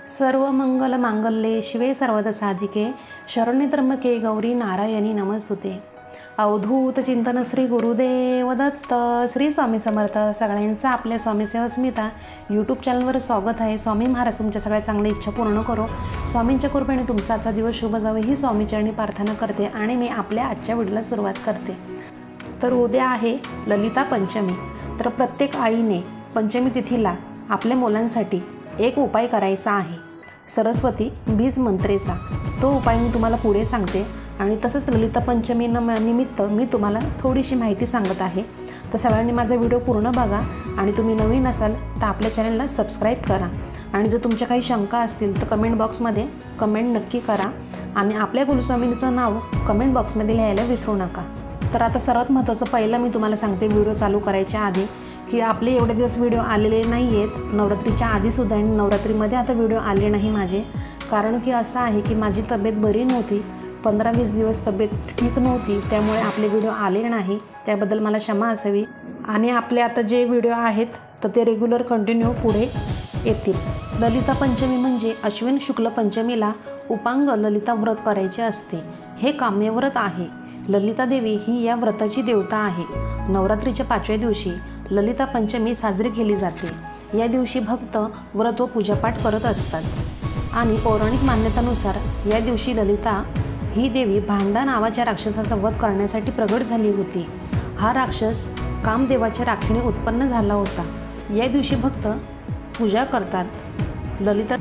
सर्व मंगल मांगल्ये शिवे सर्वदा साधिके शरण्ये त्र्यंबके गौरी नारायणी नमस्तुते। अवधूत चिंतन श्री गुरुदेव दत्त। श्री स्वामी समर्थ। सगळ्यांचं आपल्या स्वामी सेवा स्मिता यूट्यूब चॅनलवर स्वागत आहे। स्वामी महाराज तुमच्या सगळ्या चांगल्या इच्छा पूर्ण करो। स्वामींच्या कृपेने तुमचा आजचा दिवस शुभ जावे ही स्वामीचरणी प्रार्थना करते आणि मी आपल्या आजच्या व्हिडिओला सुरुवात करते। तर उद्या आहे ललिता पंचमी। तर प्रत्येक आईने पंचमी तिथीला आपल्या मुलांसाठी एक उपाय करायचा आहे, सरस्वती बीज मंत्रेचा। तो उपाय मी तुम्हाला पुढे सांगते आणि तसंच ललिता पंचमी निमित्त मी तुम्हाला थोडीशी माहिती सांगत आहे। तर सगळ्यांनी माझा व्हिडिओ पूर्ण बघा आणि तुम्ही नवीन असाल तर आपल्या चॅनलला सबस्क्राईब करा आणि जर तुमच्या काही शंका असतील तर कमेंट बॉक्समध्ये कमेंट नक्की करा आणि आपल्या कुलस्वामींचं नाव कमेंट बॉक्समध्ये लिहायला विसरू नका। तर आता सर्वात महत्त्वाचं पहिलं मी तुम्हाला सांगते व्हिडिओ चालू करायच्या आधी की आपले एवढे दिवस व्हिडिओ आलेले नाही आहेत नवरात्रीच्या आधीसुद्धा आणि नवरात्रीमध्ये आता व्हिडिओ आले नाही माझे, कारण की असं आहे की माझी तब्येत बरी नव्हती, 15-20 दिवस तब्येत ठीक नव्हती, त्यामुळे आपले व्हिडिओ आले नाही, त्याबद्दल मला क्षमा असावी। आणि आपले आता जे व्हिडिओ आहेत तर ते रेग्युलर कंटिन्यू पुढे येतील। ललिता पंचमी म्हणजे अश्विन शुक्ल पंचमीला उपांग ललिता व्रत करायचे असते। हे काम्यव्रत आहे। ललिता देवी ही या व्रताची देवता आहे। नवरात्रीच्या 5व्या दिवशी ललिता पंचमी साजरी केली जाते। या दिवशी भक्त व्रत व पूजापाठ करत असतात आणि पौराणिक मान्यतानुसार या दिवशी ललिता ही देवी भांडा नावाच्या राक्षसाचा वध करण्यासाठी प्रगट झाली होती। हा राक्षस कामदेवाच्या राखीने उत्पन्न झाला होता। या दिवशी भक्त पूजा करतात। ललिता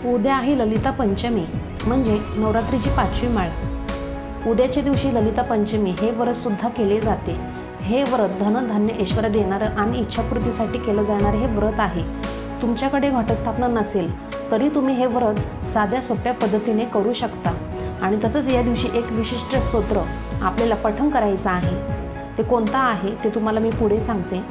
उद्या आहे ललिता पंचमी म्हणजे नवरात्रीची 5वी माळ। उद्याच्या दिवशी ललिता पंचमी हे व्रतसुद्धा केले जाते। हे व्रत धनधान्य ऐश्वर्य देणारं आणि इच्छापूर्तीसाठी केलं जाणारे हे व्रत आहे। तुमच्याकडे घटस्थापना नसेल तरी तुम्ही हे व्रत साध्या सोप्या पद्धतीने करू शकता आणि तसंच या दिवशी एक विशिष्ट स्तोत्र आपल्याला पठण करायचं आहे। ते कोणतं आहे ते तुम्हाला मी पुढे सांगते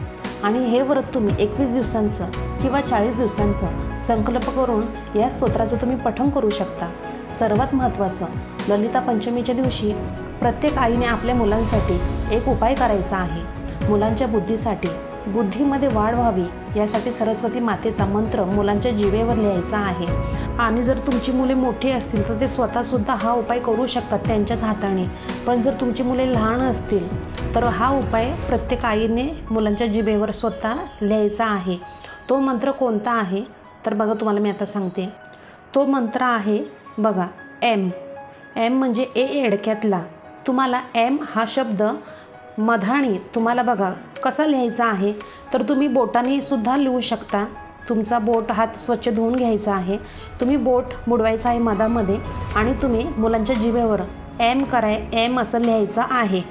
आणि हे व्रत तुम्ही 21 दिवसांचं किंवा 40 दिवसांचं संकल्प करून या स्तोत्राचं तुम्ही पठण करू शकता। सर्वात महत्त्वाचं, ललिता पंचमीच्या दिवशी प्रत्येक आईने आपल्या मुलांसाठी एक उपाय करायचा आहे। मुलांच्या बुद्धीमध्ये वाढ व्हावी यासाठी सरस्वती मातेचा मंत्र मुलांच्या जिभेवर लिहायचा आहे आणि जर तुमची मुले मोठी असतील तर ते स्वतःसुद्धा हा उपाय करू शकतात त्यांच्याच हाताने, पण जर तुमची मुले लहान असतील तर हा उपाय प्रत्येक आईने मुलांच्या जिभेवर स्वतः लिहायचा आहे। तो मंत्र कोणता आहे तर बघा तुम्हाला मी आता सांगते। तो मंत्र आहे बघा एम म्हणजे एडक्यातला। तुम्हाला एम हा शब्द मधाणी तुम्हाला बघा कसा लिहायचा आहे तर तुम्ही बोटाने सुद्धा लिहू शकता। तुमचा बोट हात स्वच्छ धुवून घ्यायचा आहे, तुम्ही बोट बुडवायचा आहे मधामध्ये आणि तुम्ही मुलांच्या जिभेवर एम असं लिहायचं आहे।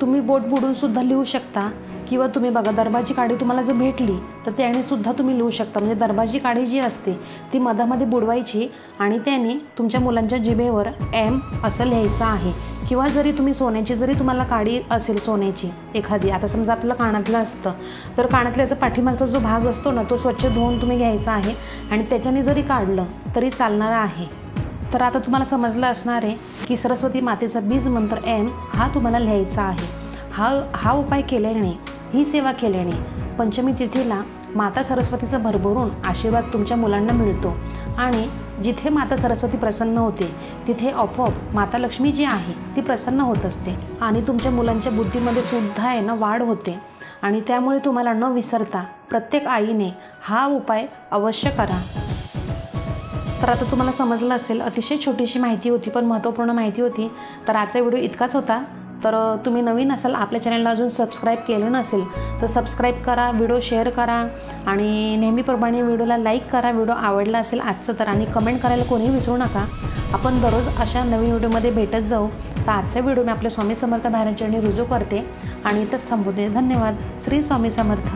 तुम्ही बोट बुडून सुद्धा लिहू शकता किंवा तुम्ही बघा दरबाजी काडी तुम्हाला जर भेटली तर त्याने सुद्धा तुम्ही लिहू शकता। म्हणजे दरबाजी काडी जी असते ती मधामध्ये बुडवायची आणि त्याने तुमच्या मुलांच्या जिभेवर एम असं लिहायचं आहे। किंवा जरी तुम्ही सोन्याची जरी तुम्हाला काडी असेल सोन्याची एखादी, आता समजा आपलं कानातलं असतं तर कानातल्याचा पाठीमागचा जो भाग असतो ना तो स्वच्छ धुवून तुम्ही घ्यायचा आहे आणि त्याच्याने जरी काढलं तरी चालणार आहे। तर आता तुम्हाला समजलं असणार आहे की सरस्वती मातेचा बीज मंत्र एम हा तुम्हाला लिहायचा आहे। हा उपाय केल्याने, ही सेवा केल्याने पंचमी तिथीला माता सरस्वतीचा भरभरून आशीर्वाद तुमच्या मुलांना मिळतो आणि जिथे माता सरस्वती प्रसन्न होते तिथे आपोआप माता लक्ष्मी जी आहे ती प्रसन्न होत असते आणि तुमच्या मुलांच्या बुद्धीमध्ये सुद्धा आहे ना वाढ होते आणि त्यामुळे तुम्हाला न विसरता प्रत्येक आईने हा उपाय अवश्य करा। तर आता तुम्हाला समजलं असेल, अतिशय छोटीशी माहिती होती पण महत्त्वपूर्ण माहिती होती। तर आजचा व्हिडिओ इतकाच होता। तर तुम्ही नवीन असाल आपल्या चॅनलला अजून सबस्क्राईब केलं नसेल तर सबस्क्राईब करा, व्हिडिओ शेअर करा आणि नेहमीप्रमाणे व्हिडिओला लाईक करा व्हिडिओ आवडला असेल आजचं तर, आणि कमेंट करायला कोणीही विसरू नका। आपण दररोज अशा नवीन व्हिडिओमध्ये भेटत जाऊ। तर आजचा व्हिडिओ मी आपल्या स्वामी समर्थ महाराजांनी रुजू करते आणि इथंच थांबवते। धन्यवाद। श्री स्वामी समर्थ।